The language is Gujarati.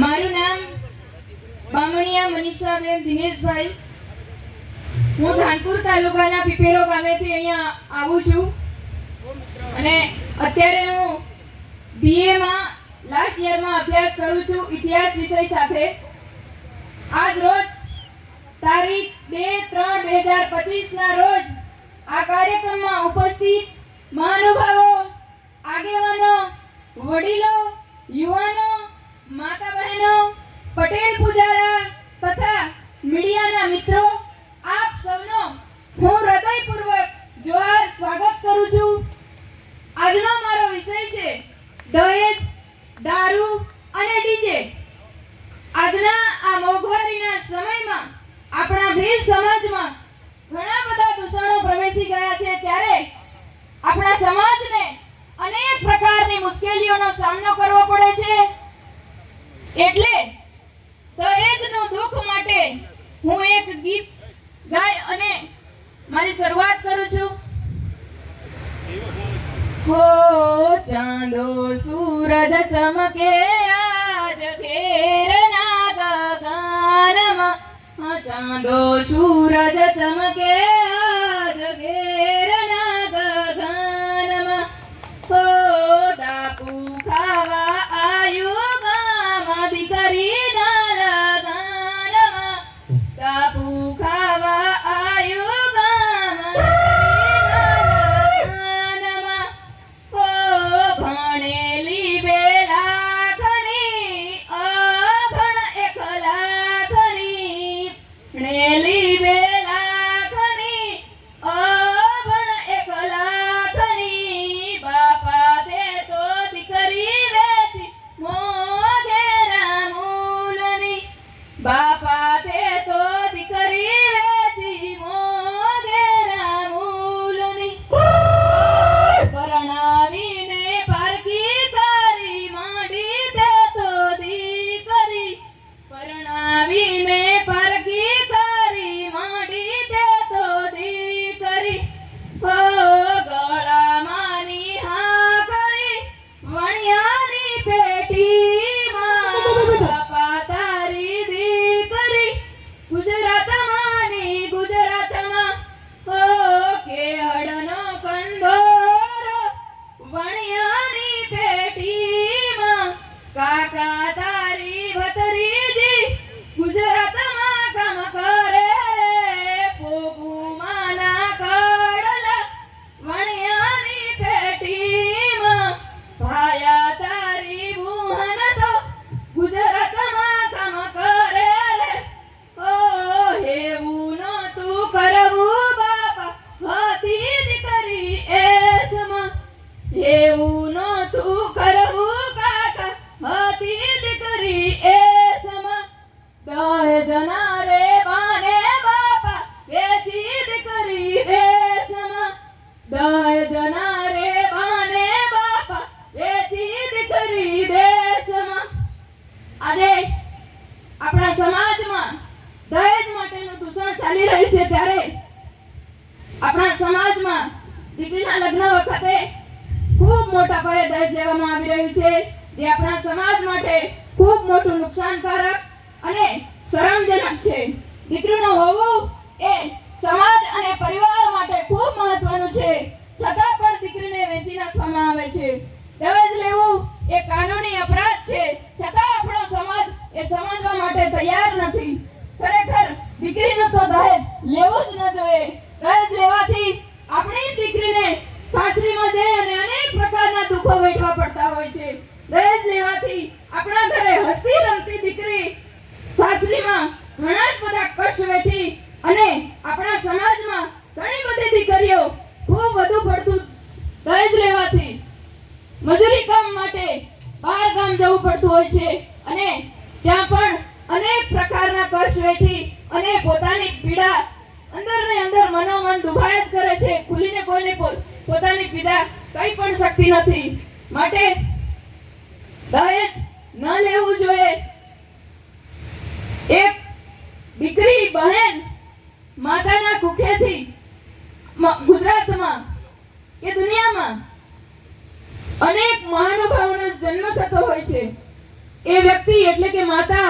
મારું નામ બામણિયા મનીષાબેન દિનેશભાઈ. હું ધાનપુર તાલુકાના પીપેરો ગામેથી અહીંયા આવું છું અને અત્યારે હું BA માં લાસ્ટ યરમાં અભ્યાસ કરું છું ઇતિહાસ વિષય સાથે. આજ રોજ તારીખ 2/3/2025 ના રોજ આ કાર્યક્રમમાં ઉપસ્થિત મહાનુભાવો, આગેવાનો, વડીલો, યુવાનો, માતા બહેનો, પટેલ પૂજારા તથા મીડિયાના મિત્રો, આપ સૌનો હું હૃદયપૂર્વક જોહાર સ્વાગત કરું છું. આજનો મારો વિષય છે દહેજ, દારૂ અને ડીજે. આજના આ મોંઘવારીના સમયમાં આપણા ભીલ સમાજમાં ઘણા બધા દૂષણો પ્રવેશી ગયા છે, ત્યારે આપણા સમાજને અનેક પ્રકારની મુશ્કેલીઓનો સામનો કરવો પડે છે. એટલે દહેજનું દુઃખ માટે હું એક ગીત ગાય અને મારી શરૂઆત કરું છું. હો ચાંદો સૂરજ ચમકે આજ ઘેરના ગગનમાં, ચાંદો સૂરજ ચમકે આજ ઘેરના ગગનમાં, હો દાપુ ખાવા આયુ ગામ દીકરીના લગનમાં, દાપુ ખાવા આયુ ગામ દીકરીના લગનમાં, હો ભણેલી 2 લાખની અભણ 1 લાખની, ભણેલી 2 લાખની અભણ 1 લાખની, બાપા તે તો દીકરી વેચી મોઘેરા મૂલની, બાપા તે તો દીકરી વેચી મોઘેરા મૂલની, પરણાવીને પારકી કરી માંડી તે તો દીકરી, પરણાવીને પારકી કરી માંડી તે તો દીકરી, હો ગળામાંની હાકળી વણિયાની પેટીમાં, બાપા તારી દીકરી ગુજરાતમાંની ગુજરાતમાં, હો કેહળનો કંદોરો વણિયાની પેટીમાં, કાકા તારી ભત્રીજી ગુજરાતમાં કામ કરે રે, પોગુમાના કડલા વણિયાની પેટીમાં, ભાયા તારી બુહન તો ગુજરાતમાં કામ કરે રે, ઓ હેવું નહોતું કરવું બાપા હતી દીકરી એસમાં, હેવું નહોતું કરવું કાકા હતી દીકરી એસમાં, દહેજના રે બાને બાપા વેચી દીકરી દેશમાં, દહેજના રે બાને બાપા વેચી દીકરી દેશમાં. આજે આપણા સમાજમાં દહેજ માટેનું દૂષણ ચાલી રહ્યું છે, ત્યારે આપણા સમાજમાં દીકરીના લગ્ન વખતે ખૂબ મોટા પાયે દહેજ લેવામાં આવી રહ્યું છે, જે આપણા સમાજ માટે ખૂબ મોટું નુકસાનકારક અને શરમજનક છે. દીકરીનું હોવું એ સમાજ અને પરિવાર માટે ખૂબ મહત્વનું છે, છતાં પણ દીકરીને વેચી નાખવામાં આવે છે. દહેજ લેવું એ કાનૂની અપરાધ છે, છતાં આપણો સમાજ એ સમજવા માટે તૈયાર નથી. ખરેખર દીકરીનું તો દહેજ લેવું જ ન જોઈએ. દહેજ લેવાથી આપણી દીકરીને સાસરીમાં જઈ અને અનેક પ્રકારના દુઃખો વેઠવા પડતા હોય છે. દહેજ લેવાથી આપણા ઘરે હસતી રમતી દીકરી સાસરીમાં ઘણા જ બધા કષ્ટ વેઠી અને આપણા સમાજમાં ઘણી બધી દીકરીઓ ખૂબ વધુ પડતું દહેજ લેવાથી મજૂરી કામ માટે બહાર ગામ જવું પડતું હોય છે અને ત્યાં પણ અનેક પ્રકારના કષ્ટ વેઠી અને પોતાની પીડા અંદર ને અંદર મનોમન દુભાયા જ કરે છે. ખુલીને કોઈને પોતાની પીડા કંઈ પણ શકતી નથી. માટે દહેજ ન લેવું જોઈએ. એક દીકરી બહેન માતાના કુખેથી ગુજરાતમાં કે દુનિયામાં અનેક મહાનુભાવોનો જન્મ થતો હોય છે, એ વ્યક્તિ એટલે કે માતા